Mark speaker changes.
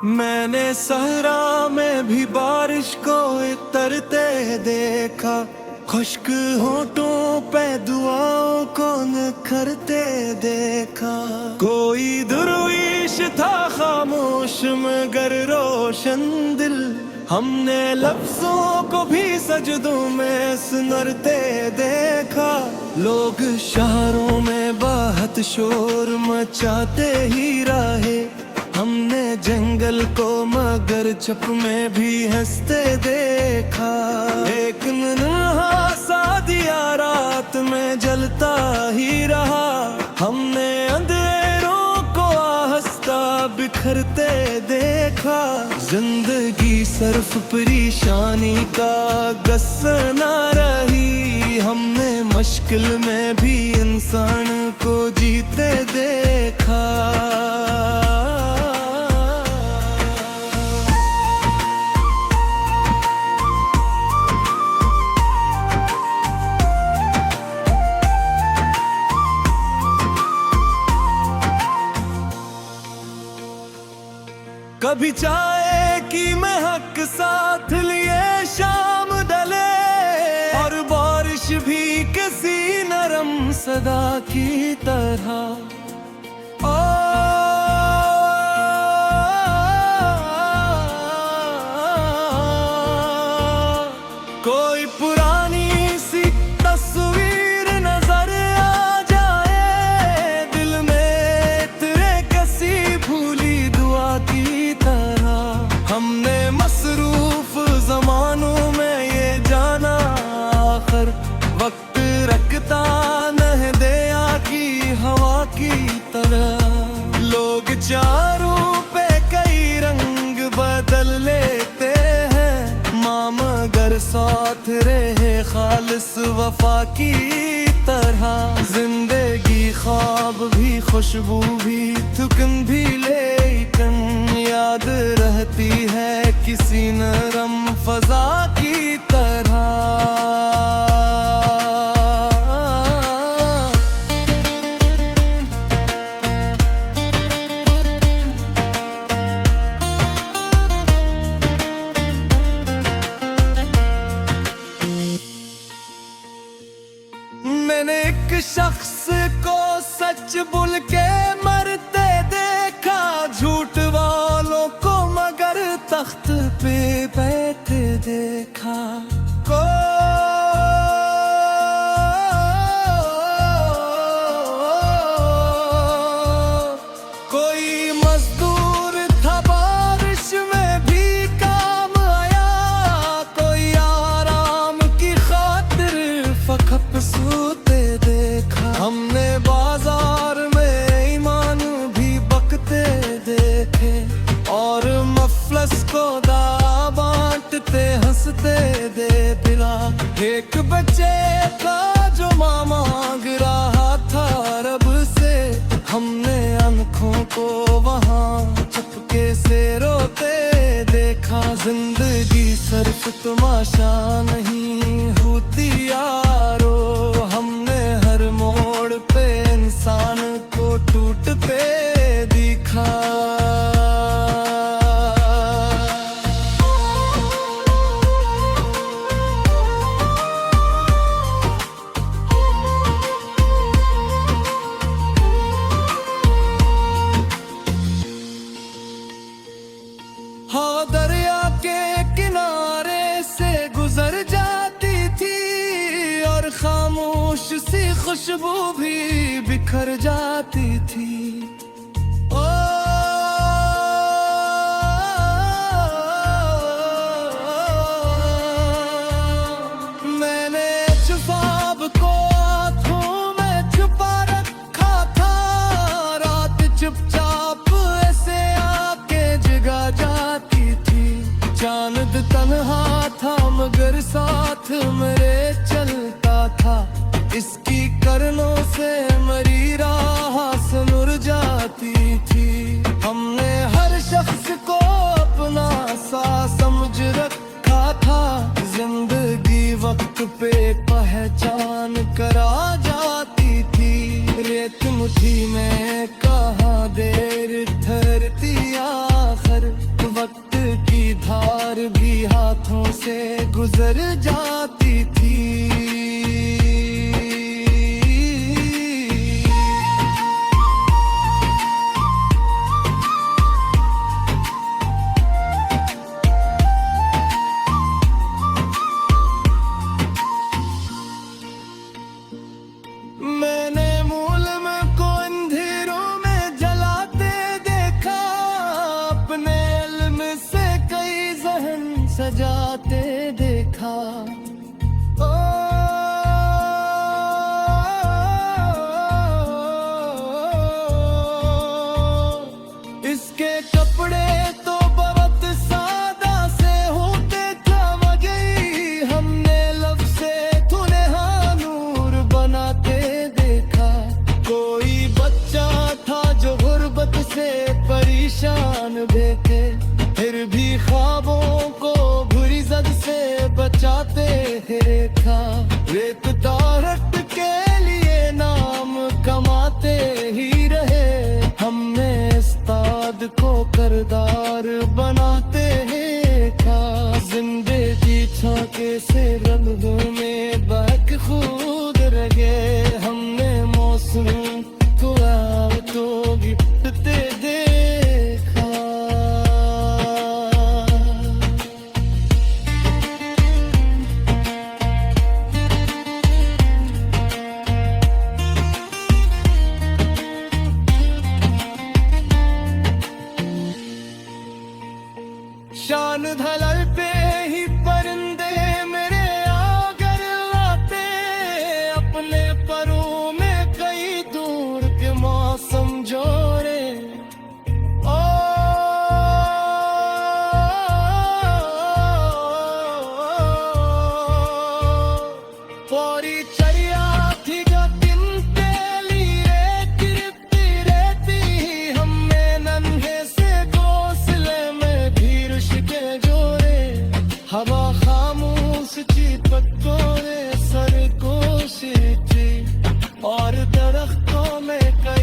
Speaker 1: मैंने सहरा में भी बारिश को उतरते देखा, खुश्क होठों पे दुआओं को निखरते देखा। कोई दुर्विश था खामोश मगर रोशन दिल, हमने लफ्जों को भी सजदों में सुनरते देखा। लोग शहरों में बहुत शोर मचाते ही रहे, हमने जंगल को मगर छुप में भी हंसते देखा। एक नन्हा सा दिया रात में जलता ही रहा, हमने अंधेरों को आहिस्ता बिखरते देखा। जिंदगी सिर्फ परेशानी का गस्सा न रही, हमने मुश्किल में भी इंसान को जीते देखा। कभी चाय की महक साथ लिए शाम डले, और बारिश भी किसी नरम सदा की तरह। कोई पुरानी सी तस्वीर नजर आ जाए दिल में, तेरे किसी भूली दुआ की तरह। हमने मसरूफ जमानों में ये जाना, आखिर वक्त रखता नहीं दया की हवा की तरह। लोग चारों पे कई रंग बदल लेते हैं, मगर साथ रहे खालिस वफा की तरह। जिंदगी ख्वाब भी खुशबू भी थुकन भी, लेकिन याद रहती है किसी नरम फजा की तरह। मैंने एक शख्स को सच बोल के मरते देखा, झूठ वालों को मगर तख्त पे बैठे देखा। कोई मजदूर था बारिश में भी काम आया, कोई आराम की खातिर फकत सूते देखा। हमने बाजार में ईमान भी बकते देखे, और मफलस को दा बांटते हंसते दे दिला। एक बच्चे का जो माँ मांग रहा था रब से, हमने आंखों को वहाँ चुपके से रोते देखा। जिंदगी सिर्फ तमाशा नहीं होती यारो, हमने हर मोड़ पे इंसान को टूटते देखा। हाँ, दरिया के किनारे से गुजर जाती थी, और खामोश सी खुशबू भी बिखर जाती थी। मैंने ख्वाब को आँखों में छुपा रखा था, रात चुपचाप ऐसे आके जगा जाती थी। चांद तन्हा था मगर साथ मेरे चलता था, इसकी करनों से मरी राह सुनुर जाती थी। हमने हर शख्स को अपना सा समझ रखा था, जिंदगी वक्त पे पहचान करा जाती थी। रेत मुट्ठी में कहाँ देर ठहरती आखिर, से गुजर जाती थी। मैंने मूलम को अंधेरों में जलाते देखा, अपने इल्म से कई जहन सजाते देखा। ओ इसके कपड़े तो बहुत सादा से होते चमगई, हमने लब से थुनहा नूर बनाते देखा। कोई बच्चा था जो गुर्बत से परेशान देखे, फिर भी ख्वाबों को बुरी जद से बचाते देखा। रेत तारट के लिए नाम कमाते ही रहे, हमने उस्ताद को करदार बनाते देखा। जिंदगी छाके से रंगों में बहक खुद रहे, हमने मौसम को तो गिरते देखा। शान ढलल पे ही परिंदे मेरे आगर आते, अपने परों में कई दूर के मौसम जोड़े। ओ पौरी चरिया थी गतिन तेली रे गिरती रहती, हमें नन्हे से घोंसले में भी रुश के जोड़े। हवा खामोश थी पत्तों ने सर को सींची, और दरख्तों में कई